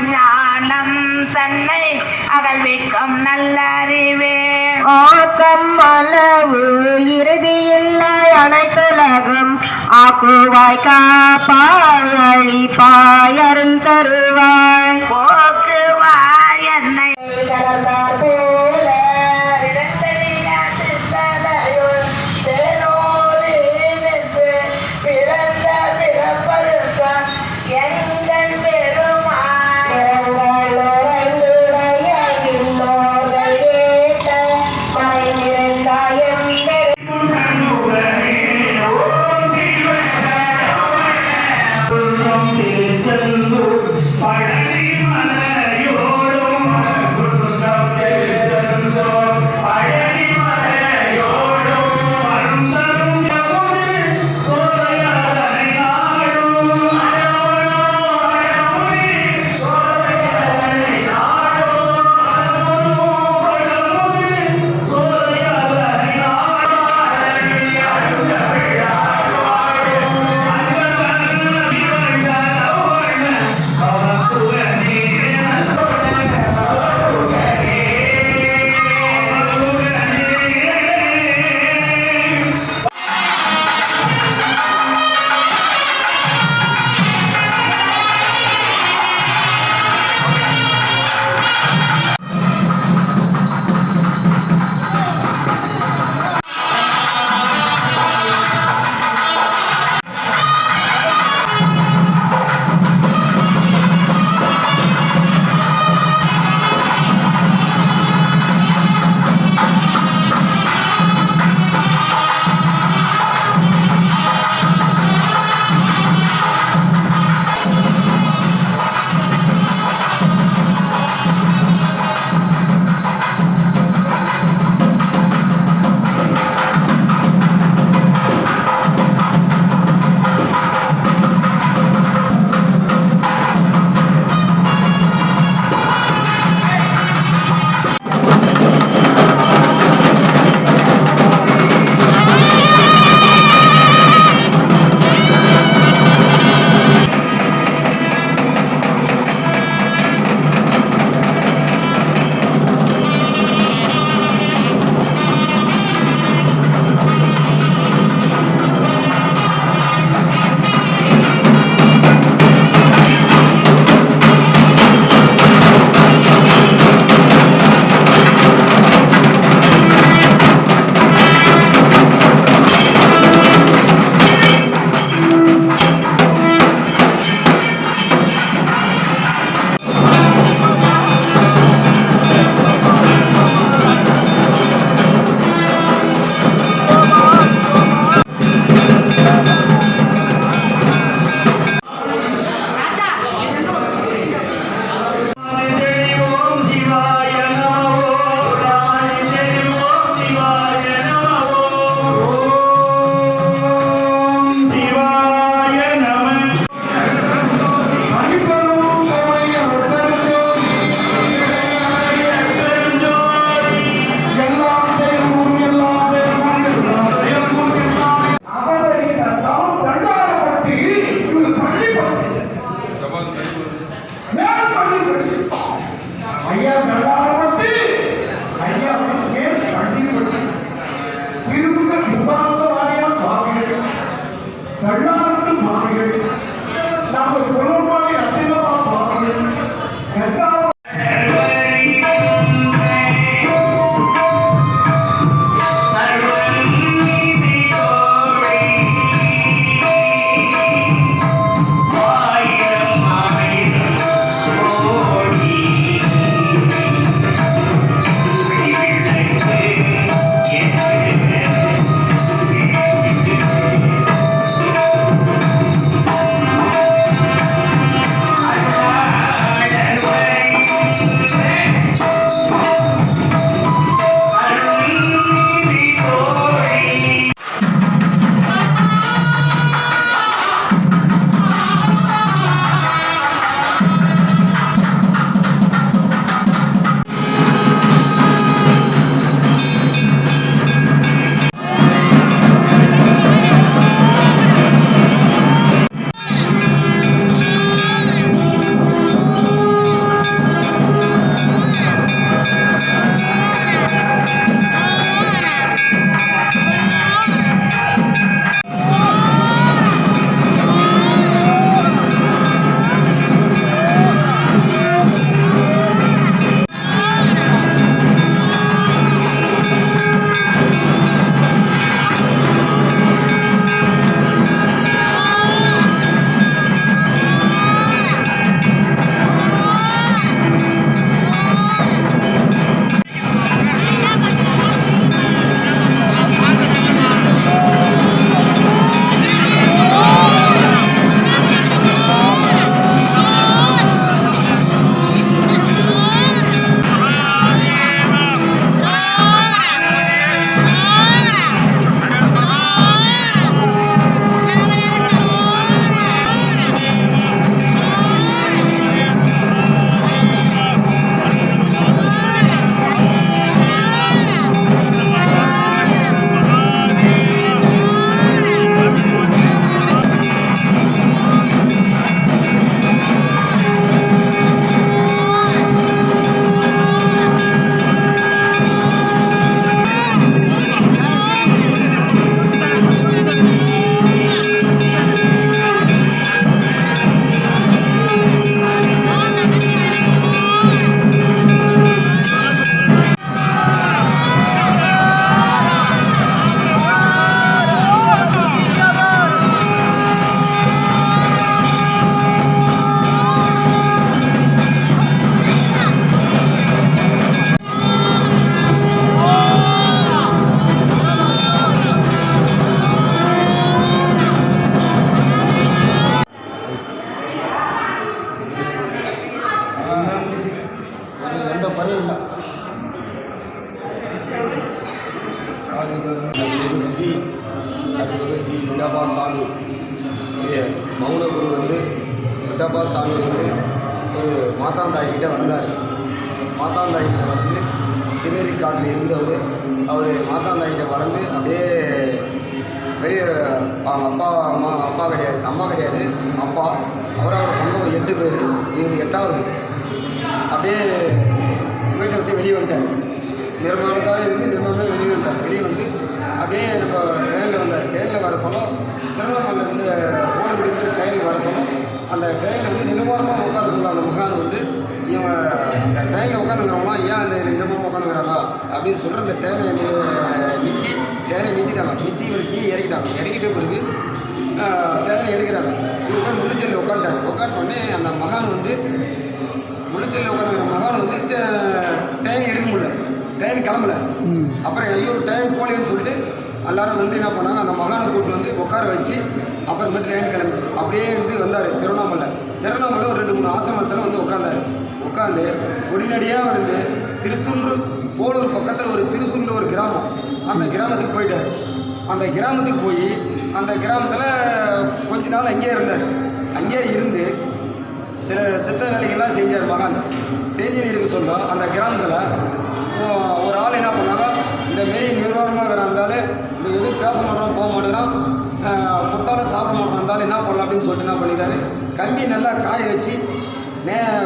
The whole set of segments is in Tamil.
ஞானம் தன்னை அகழ்விக்கும் நல்லறிவே ஆக்கம் அளவு இறுதியில்லை அனைத்துலகம் ஆக்குவாய் காப்பாய் அழிப்பாய் அருள் தருவாய் போக்குவாய் என்னை பழனி குறையில்லை. ஸ்ரீ விட்டப்பா சாமி மௌன குரு வந்து விட்டப்பா சாமி வந்து ஒரு மாதாந்தாய்கிட்ட வந்தார். மாதாந்தாய்கிட்ட வந்து திருவேரிக்காட்டில் இருந்தவர். அவர் மாதாந்தாய்கிட்ட வளர்ந்து அப்படியே வெளியே அவங்க அப்பா கிடையாது, அம்மா கிடையாது, அப்பா. அவரோட சொந்தம் 8 பேர், இவர் 8வது. அப்படியே வீட்டை விட்டு வெளியே வந்துட்டார். நிர்மாணத்தால் இருந்து நிர்மாணமே வெளியே வந்துட்டார். வெளியே வந்து அப்படியே நம்ம ட்ரெயினில் வந்தார். ட்ரெயினில் வர சொல்ல திருவண்ணாமலையிலேருந்து போனதுலேருந்து ட்ரெயினில் வர சொல்ல அந்த ட்ரெயினில் வந்து நிர்வாணமாக உட்கார சொல்ல அந்த மகான் வந்து இவன் அந்த ட்ரெயினில் உட்காந்துங்கிறவங்களாம் ஏன் அந்த நிர்வாணமாக உட்காந்துங்கிறாங்க அப்படின்னு சொல்கிற அந்த ட்ரெயினை நிறுத்திட்டாங்க. நிறுத்தி இவர் கீழே இறக்கிட்டாங்க. இறக்கிட்ட பிறகு ட்ரெயினை எடுக்கிறாங்க. இவர் போய் முள்ளிச்சலில் உட்காந்துட்டார். உட்காந்தோடனே அந்த மகான் வந்து முள்ளிச்சலில் உட்காந்துங்கிற மகான் வந்து ட்ரெயின் எடுக்க முடியல, ட்ரெயின் கிளம்பல. அப்புறம் ஐயோ ட்ரெயின் போலேன்னு சொல்லிட்டு எல்லோரும் வந்து என்ன பண்ணாங்க, அந்த மகானை கூட்டு வந்து உட்கார வச்சு அப்புறமேட்டு ட்ரெயின் கிளம்பிச்சு. அப்படியே வந்து வந்தார் திருவண்ணாமலை ஒரு 2-3 ஆசிரமத்தில் வந்து உட்காந்து உடனடியாக வந்து போலூர் பக்கத்தில் ஒரு திருசூரில் ஒரு கிராமம், அந்த கிராமத்துக்கு போயிட்டார். அந்த கிராமத்துக்கு போய் அந்த கிராமத்தில் கொஞ்ச நாள் அங்கேயே இருந்தார். அங்கேயே இருந்து சில சித்த வேலைகள்லாம் செஞ்சார். மகான் செஞ்சு இருக்க சொல்ல அந்த கிராமத்தில் ஒரு ஆள் என்ன பண்ணாங்க, இந்த மாரி நிர்வாகமாக இருந்தாலும் இந்த எதுவும் பேச மாட்டோம், போக மாட்டேங்கிறான், கொடுத்தாலும் சாப்பிட மாட்டோம், இருந்தாலும் என்ன பண்ணலாம் அப்படின்னு சொல்லிட்டு என்ன பண்ணிக்கிறாரு, கம்பி நல்லா காய வச்சு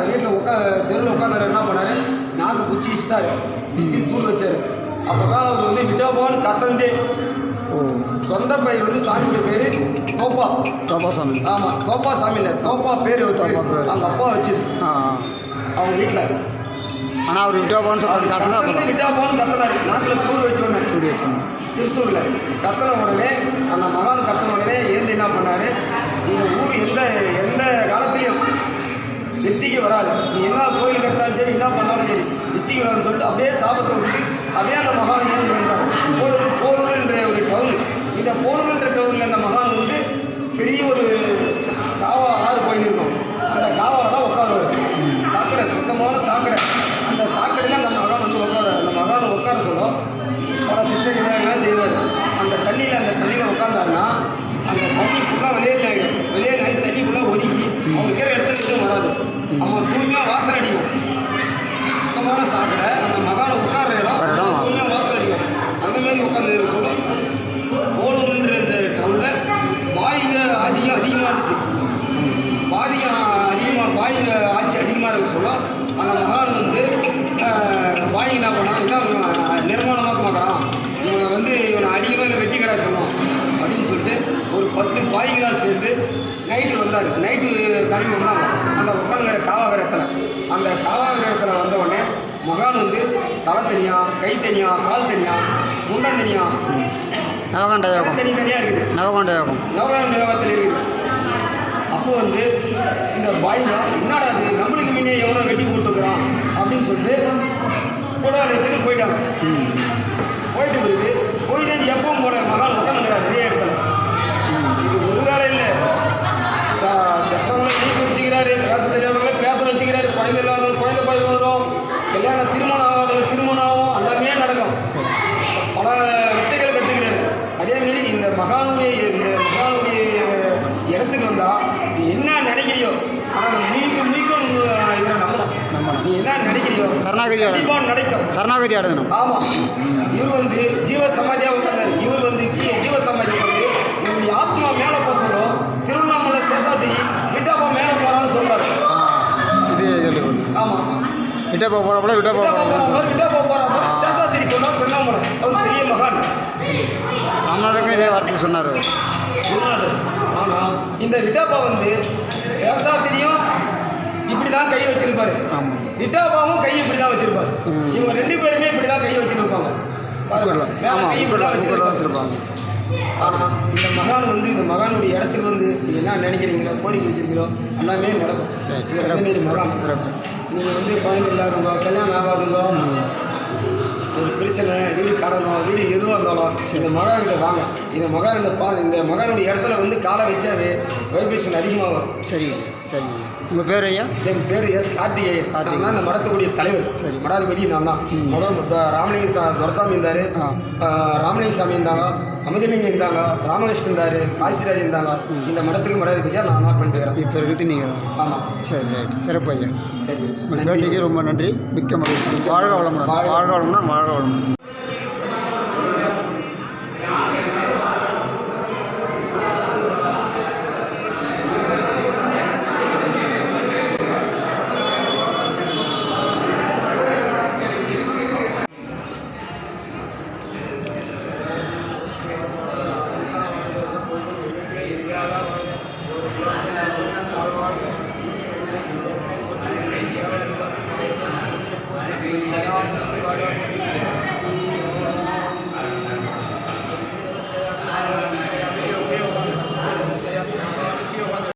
வீட்டில் தெருவில் உட்காந்து என்ன பண்ணார், நாக்கு பிடிச்சி இச்சு சூடு வச்சார். அப்போ தான் அவர் வந்து விட்டோபான்னு கத்தந்தே. சொந்த பையன் வந்து சாமியோட பேர் தோப்பா சாமி. ஆமாம், தோப்பா சாமி இல்லை, தோப்பா பேர் அவங்க அப்பா வச்சு அவங்க வீட்டில். ஆனால் அவர் விட்டோபான்னு சொல்கிறது விட்டோபான்னு கத்தினார். நாக்கில் சூடு வச்சோன்னே திருச்சூரில் கத்தன உடனே அந்த மகான் கத்தன உடனே ஏந்து என்ன பண்ணார், இந்த ஊர் எந்த காலத்துலேயும் நித்திக்கு வராது, நீ என்ன கோயில் கட்டினாலும் சரி என்ன பண்ணாலும் சரி நித்திக்கு வராதுன்னு சொல்லிட்டு அப்படியே சாபத்தை விட்டு அப்படியே அந்த மகான் ஏந்து வந்தார். போலூர் என்ற ஒரு டவுனு. இந்த போலூர் என்ற டவுனில் அந்த மகான் வந்து பெரிய ஒரு ஆறு போயின்னு இருக்கும். அந்த காவாவில் தான் உட்காருவார். சாக்கடை, சுத்தமான சாக்கடை. அந்த சாக்கடையில் அந்த மகான் வந்து அந்த மகானை உட்கார சொல்லும் பல சித்தங்கள்லாம் செய்வார். அந்த தண்ணியில் உட்காந்தாருன்னா அந்த தண்ணி ஃபுல்லாக வெளியேறி தண்ணி ஃபுல்லாக ஒதுக்கி அவர் இருக்கிற இடத்துல எதுவும் வராது. அவன் தூய்மையாக வாசனை அடிக்கும். சுத்தமான சாக்கடை, அந்த மகானை உட்கார்ற இடம் தூய்மையாக வாசனை அடிக்கும். அந்தமாரி உட்காந்து சொல்லும். போலூர்ன்ற டவுனில் பாய்க அதிகமாக இருந்துச்சு. பாய்க ஆட்சி அதிகமாக இருக்க சொல்ல அந்த மகான் வந்து பாய் என்ன பண்ணான், என்ன நிர்மாணமாக்க மாட்டான், இவனை அதிகமாக இல்லை வெட்டி கடை சொல்லணும் அப்படின்னு சொல்லிட்டு ஒரு 10 பாய்களாக சேர்ந்து நைட்டு வந்தார். நைட்டு கிளம்பி வந்தாங்க. அந்த உட்காந்துங்கிற காவாகிற இடத்துல வந்த உடனே மகான் வந்து தலை தனியாக, கை தனியாக, கால் தனியாக, முண்டன் தனியாக, தனியாக இருக்குது. நவகாண்ட யோகத்தில் இருக்குது. அப்போ வந்து இந்த பாய்லாம் என்னடா அது நம்மளுக்கு முன்னே எவனோ வெட்டி போட்டுக்கிறான் அப்படின்னு சொல்லிட்டு கூடாரத்துக்கு போயிட்டாங்க. போயிட்டு பிறகு போய் எப்பவும் போன மகான் உட்காந்துக்கிறார் அதே இடத்துல. இது ஒரு வேலை இல்லை, செத்தவங்களை நீக்கி வச்சுக்கிறாரு, பேச தெரியாதவங்களே பேச வச்சுக்கிறாரு, குழந்தை இல்லாதவங்க குழந்தை பாய் வரும், கல்யாணம் திருமணம் ஆகாதவங்க திருமணம் ஆகும், எல்லாமே நடக்கும். பல வித்தைகள் கற்றுக்கிறாரு. அதேமாரி இந்த மகானுடைய இடத்துக்கு வந்தால் நீ என்ன நினைக்கிறியோ, ஆனால் மீண்டும் இவரை நம்பணும். நீ என்ன நினைக்கிறியோ சரணாகதி அடையணும். ஆமாம், இவர் வந்து ஜீவ சமாதியாக உட்கார்ந்தார். இவர் வந்து ஜீவ சமாதி வந்து இவருடைய ஆத்மா மேலே போக சொல்லும். திருவண்ணாமலை சேஷாதிரி விட்டாப்பா மேலே போகிறான்னு சொல்கிறார். இது ஆமாம், விட்டாப்பா போகிறப்ப சேஷாதிரி சொன்னார். திருவண்ணாமலை அவர் பெரிய மகான் ராமநாதருக்கும் இதே வார்த்தை சொன்னார். ஆனால் இந்த விட்டாப்பா வந்து சேஷாத்திரியும் இப்படி தான் கையை வச்சிருப்பாரு, விட்டாப்பாவும் கையை இப்படி தான் வச்சிருப்பாரு. இவங்க 2 பேருமே இப்படி தான் கையை வச்சுருப்பாங்க. ஆனால் இந்த மகான் வந்து இந்த மகானுடைய இடத்துக்கு வந்து நீங்கள் என்ன நினைக்கிறீங்களோ, கோரிக்கை வச்சிருக்கீங்களோ எல்லாமே நடக்கும். மகான் சிறப்பு. நீங்கள் வந்து குழந்தை இல்லாதவங்க, கல்யாணம் ஆகாதவங்க, ஒரு பிரச்சனை, வீடு கடனும், வீடு எதுவாக இருந்தாலும் இந்த மகான்கிட்ட வாங்க. இந்த மகானுடைய இடத்துல வந்து காலை வச்சாவே வைப்ரேஷன் அதிகமாகும். சரி. உங்கள் பேர் ஐயா? என் பேர் எஸ் கார்த்திகேயன். நான் தான் இந்த மடத்துக்குரிய தலைவர். சரி. மடாதிபதி நான் தான். முதல் ராமலிங்க துரசாமி இருந்தார், ராமலிங்க சாமி இருந்தாங்க, அமிர்தலிங்கம் இருந்தாங்க, ராமகிருஷ்ணன் இருந்தார், காசிராஜ் இருந்தாங்க. இந்த மடத்துக்கு மடாதிபதியாக நான் தான் பண்ணிருக்கிறேன். இப்போ இருக்கிறது நீங்கள்? ஆமாம். சரி, ரைட், சிறப்பு ஐயா. சரி, உங்கள் பேட்டிக்கு ரொம்ப நன்றி, மிக்க மகிழ்ச்சி. வாழ்க வளமுடன், வாழ்க வளமுடன், வாழ்க வளமுடன்.